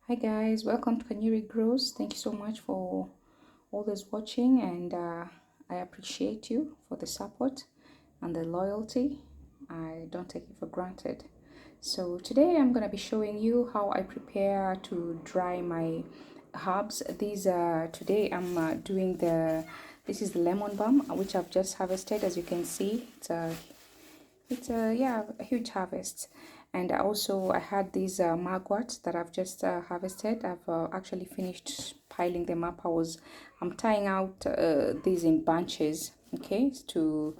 Hi guys, welcome to Kaniri Grows. Thank you so much for all those watching, and I appreciate you for the support and the loyalty. I don't take it for granted. So today I'm going to be showing you how I prepare to dry my herbs. These today I'm doing this is the lemon balm which I've just harvested. As you can see, it's a huge harvest. And also I had these mugwort that I've just harvested. I've actually finished piling them up. I'm tying out these in bunches, okay, to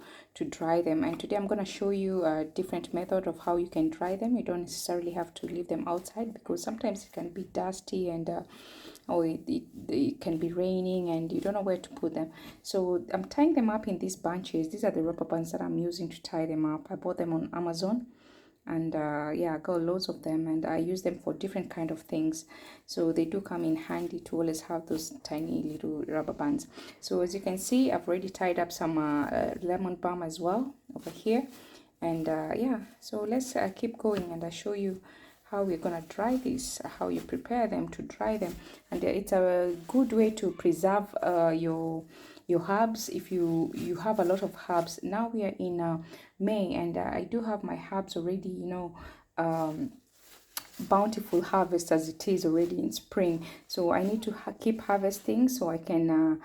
dry them. And today I'm going to show you a different method of how you can dry them. You don't necessarily have to leave them outside because sometimes it can be dusty and or it can be raining and you don't know where to put them. So I'm tying them up in these bunches. These are the rubber bands that I'm using to tie them up. I bought them on Amazon, and yeah, I got loads of them, and I use them for different kind of things. So they do come in handy to always have those tiny little rubber bands. So as you can see, I've already tied up some lemon balm as well over here. And yeah, so let's keep going, and I show you how we're gonna dry this, how you prepare them to dry them. And it's a good way to preserve your herbs. If you have a lot of herbs, now we are in May, and I do have my herbs already, bountiful harvest as it is already in spring. So I need to keep harvesting so I can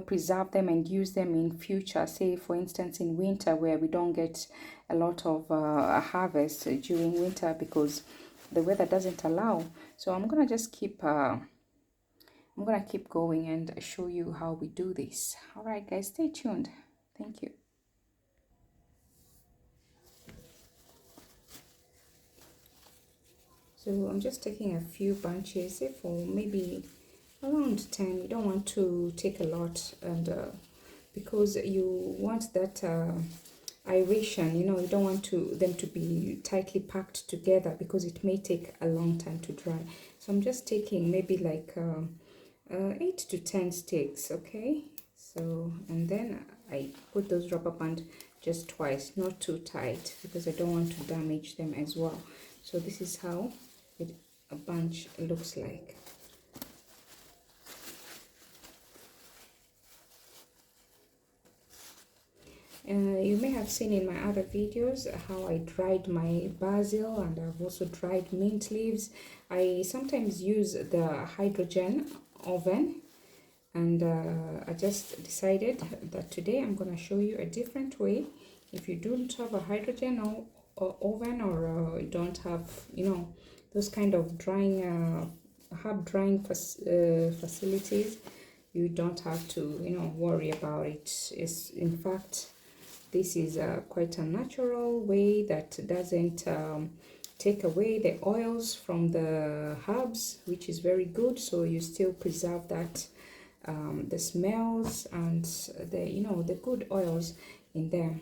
preserve them and use them in future, say for instance in winter where we don't get a lot of harvest during winter because the weather doesn't allow. So I'm gonna just keep going and show you how we do this. All right guys, stay tuned. Thank you. So I'm just taking a few bunches, say for maybe around 10. You don't want to take a lot, and because you want that aeration, you don't want them to be tightly packed together because it may take a long time to dry. So I'm just taking maybe like 8 to 10 sticks, okay? So, and then I put those rubber band just twice, not too tight because I don't want to damage them as well. So this is how a bunch looks like. You may have seen in my other videos how I dried my basil, and I've also dried mint leaves. I sometimes use the hydrogen oven, and I just decided that today I'm going to show you a different way. If you don't have a hydrogen or oven, or you don't have those kind of drying herb drying facilities, you don't have to worry about it. It's in fact, this is quite a natural way that doesn't take away the oils from the herbs, which is very good. So you still preserve that the smells and the good oils in them.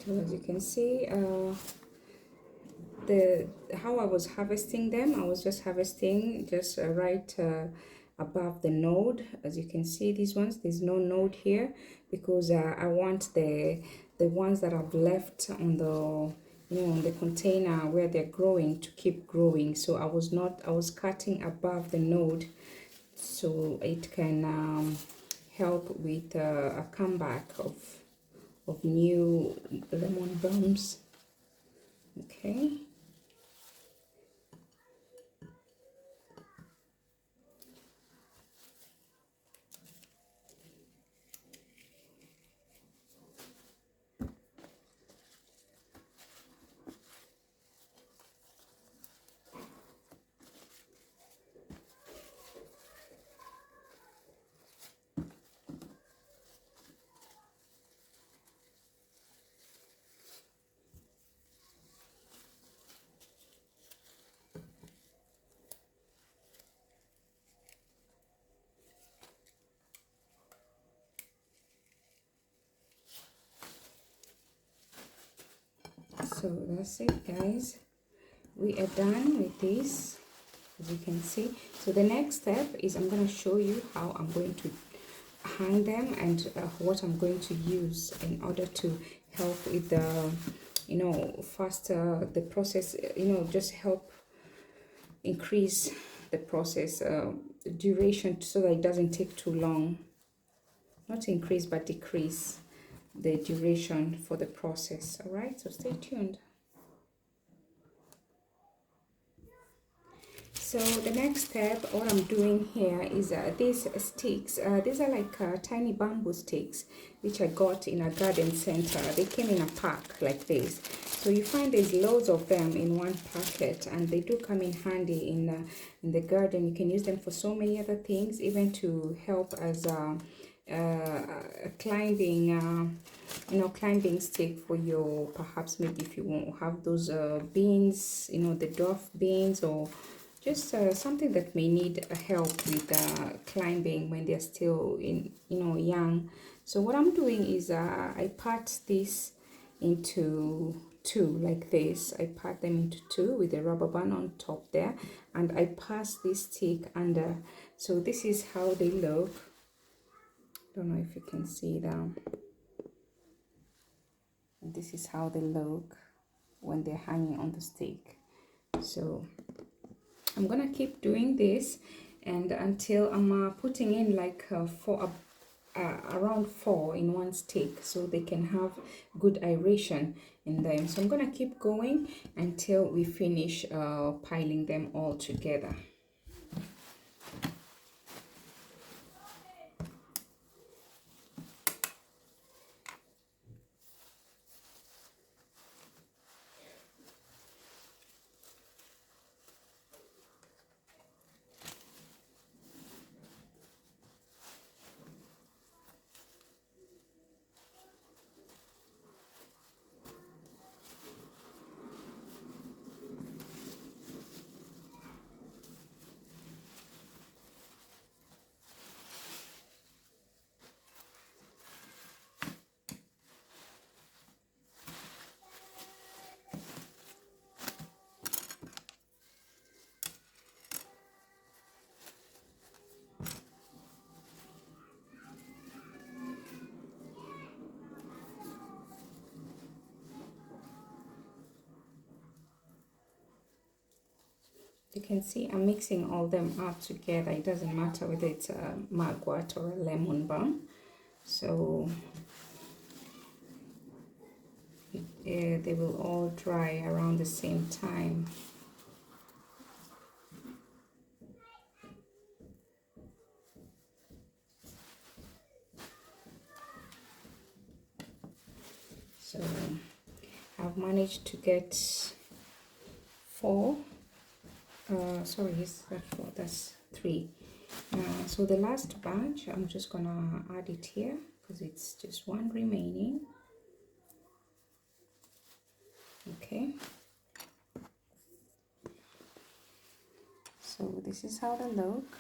So as you can see, the how I was harvesting them, I was just harvesting just right above the node. As you can see, these ones, there's no node here because I want the ones that I've left on the on the container where they're growing to keep growing. So I was cutting above the node so it can help with a comeback of new lemon balms. Okay. So that's it, guys. We are done with this, as you can see. So the next step is I'm going to show you how I'm going to hang them, and what I'm going to use in order to help with the, you know, faster the process, you know, just help increase the process duration, so that it doesn't take too long. Not increase, but decrease the duration for the process. All right, so stay tuned. So the next step, what I'm doing here is these sticks. These are like tiny bamboo sticks, which I got in a garden center. They came in a pack like this. So you find there's loads of them in one packet, and they do come in handy in the garden. You can use them for so many other things, even to help as a climbing, you know, climbing stick for your, perhaps maybe if you won't have those beans, you know, the dwarf beans, or just something that may need help with climbing when they're still in, you know, young. So what I'm doing is I part this into two like this. I part them into two with a rubber band on top there, and I pass this stick under. So this is how they look. Don't know if you can see them. This is how they look when they're hanging on the stick. So I'm gonna keep doing this, and until I'm putting in like around 4 in one stick, so they can have good aeration in them. So I'm gonna keep going until we finish piling them all together. You can see I'm mixing all them up together. It doesn't matter whether it's a mugwort or a lemon balm. So they will all dry around the same time. So I've managed to get 4. Sorry, is that 4? That's 3. So the last batch, I'm just gonna add it here because it's just one remaining. Okay. So this is how they look.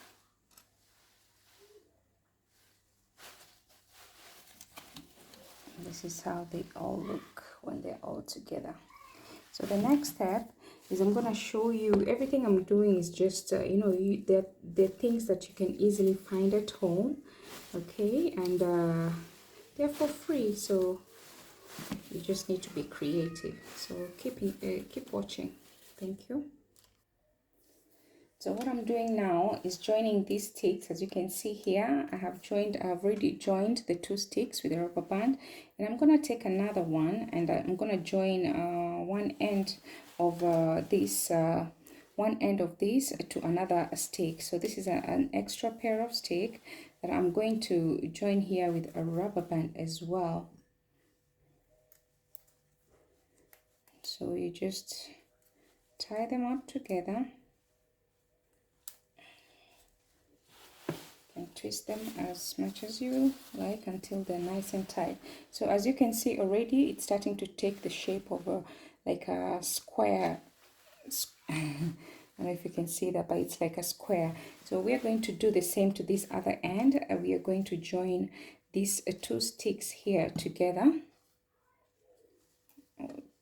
This is how they all look when they're all together. So the next step is I'm gonna show you everything I'm doing is just you know, they're things that you can easily find at home, okay, and they're for free, so you just need to be creative. So keep watching. Thank you. So what I'm doing now is joining these sticks. As you can see here, I've already joined the 2 sticks with a rubber band, and I'm gonna take another one, and I'm gonna join one end of this to another stick. So this is an extra pair of stick that I'm going to join here with a rubber band as well. So you just tie them up together and twist them as much as you like until they're nice and tight. So as you can see already, it's starting to take the shape of like a square. I don't know if you can see that, but it's like a square. So we are going to do the same to this other end. We are going to join these 2 sticks here together.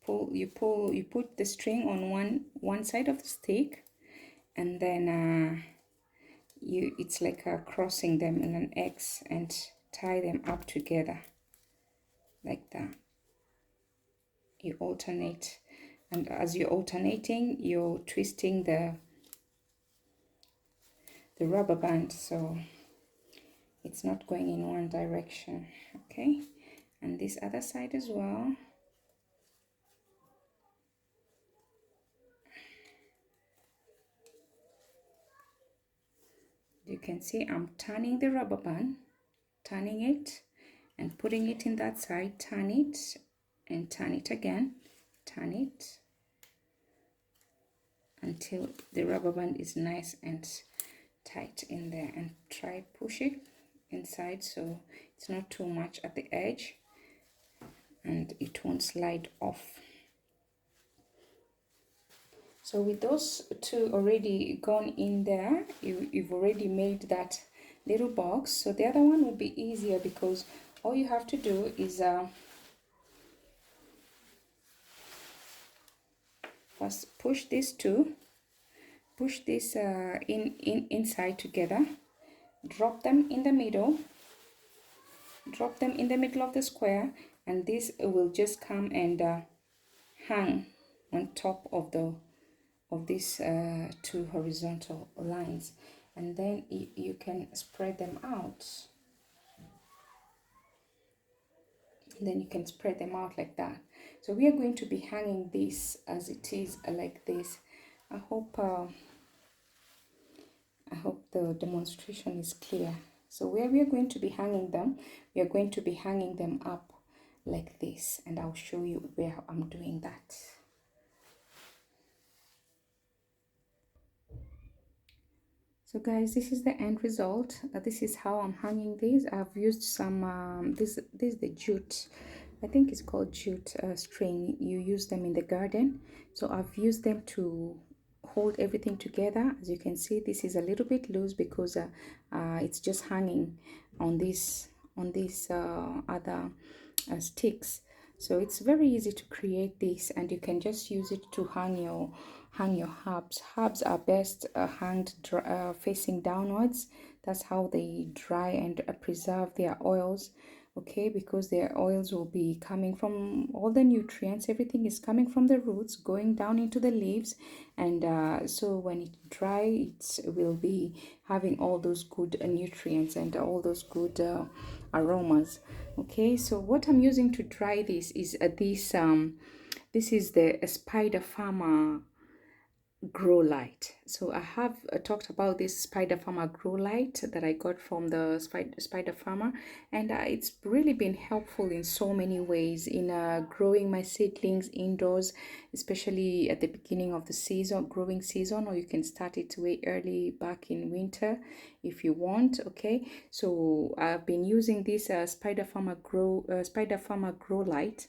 you put the string on one side of the stick, and then it's like crossing them in an X and tie them up together like that. You alternate, and as you're alternating, you're twisting the rubber band, so it's not going in one direction. Okay, and this other side as well. You can see I'm turning the rubber band, turning it and putting it in that side, turn it and turn it again, turn it until the rubber band is nice and tight in there, and try push it inside so it's not too much at the edge and it won't slide off. So with those two already gone in there, you've already made that little box. So the other one will be easier because all you have to do is first push these two, push this inside together, drop them in the middle, drop them in the middle of the square, and this will just come and hang on top of these two horizontal lines, and then you can spread them out. Then you can spread them out like that. So we are going to be hanging this as it is, like this. I hope the demonstration is clear. So where we are going to be hanging them, we are going to be hanging them up like this, and I'll show you where I'm doing that. So guys, this is the end result. This is how I'm hanging these. I've used some this is the jute, I think it's called jute string. You use them in the garden, so I've used them to hold everything together. As you can see, this is a little bit loose because it's just hanging on these other sticks. So it's very easy to create this, and you can just use it to hang your herbs. Herbs are best hanged facing downwards. That's how they dry and preserve their oils. Okay, because their oils will be coming from all the nutrients. Everything is coming from the roots, going down into the leaves, and so when it dry, it will be having all those good nutrients and all those good aromas. Okay, so what I'm using to dry this is this is the Spider Farmer grow light. So I have talked about this Spider Farmer grow light that I got from the Spider Farmer, and it's really been helpful in so many ways in growing my seedlings indoors, especially at the beginning of the season, growing season, or you can start it way early back in winter if you want. Okay, so I've been using this Spider Farmer grow light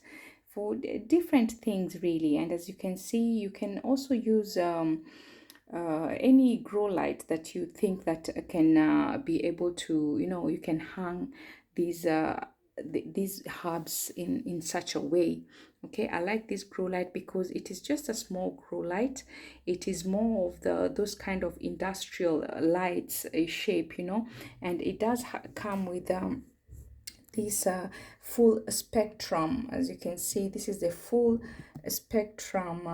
for different things really, and as you can see, you can also use any grow light that you think that can be able to, you can hang these these herbs in such a way. Okay, I like this grow light because it is just a small grow light. It is more of those kind of industrial lights shape, and it does come with this full spectrum. As you can see, this is the full spectrum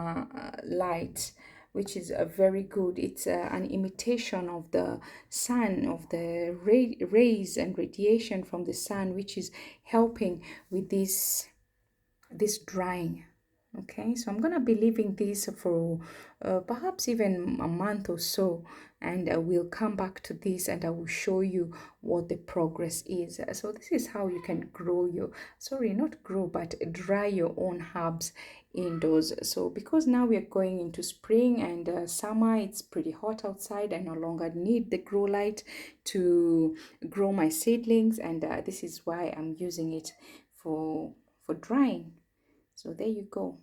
light, which is very good. It's an imitation of the sun, of the rays and radiation from the sun, which is helping with this drying. Okay, so I'm gonna be leaving this for perhaps even a month or so, and we'll come back to this and I will show you what the progress is. So this is how you can grow not grow, but dry your own herbs indoors. So because now we are going into spring and summer, it's pretty hot outside. I no longer need the grow light to grow my seedlings, and this is why I'm using it for drying. So there you go.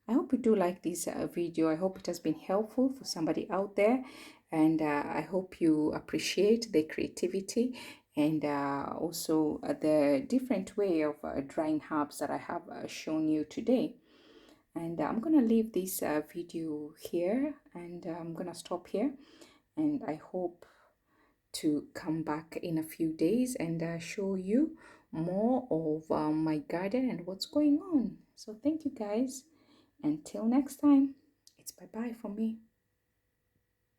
I hope you do like this video. I hope it has been helpful for somebody out there, and I hope you appreciate the creativity and also the different way of drying herbs that I have shown you today. And I'm gonna leave this video here, and I'm gonna stop here, and I hope to come back in a few days and show you more of my garden and what's going on. So thank you guys. Until next time, it's bye bye from me.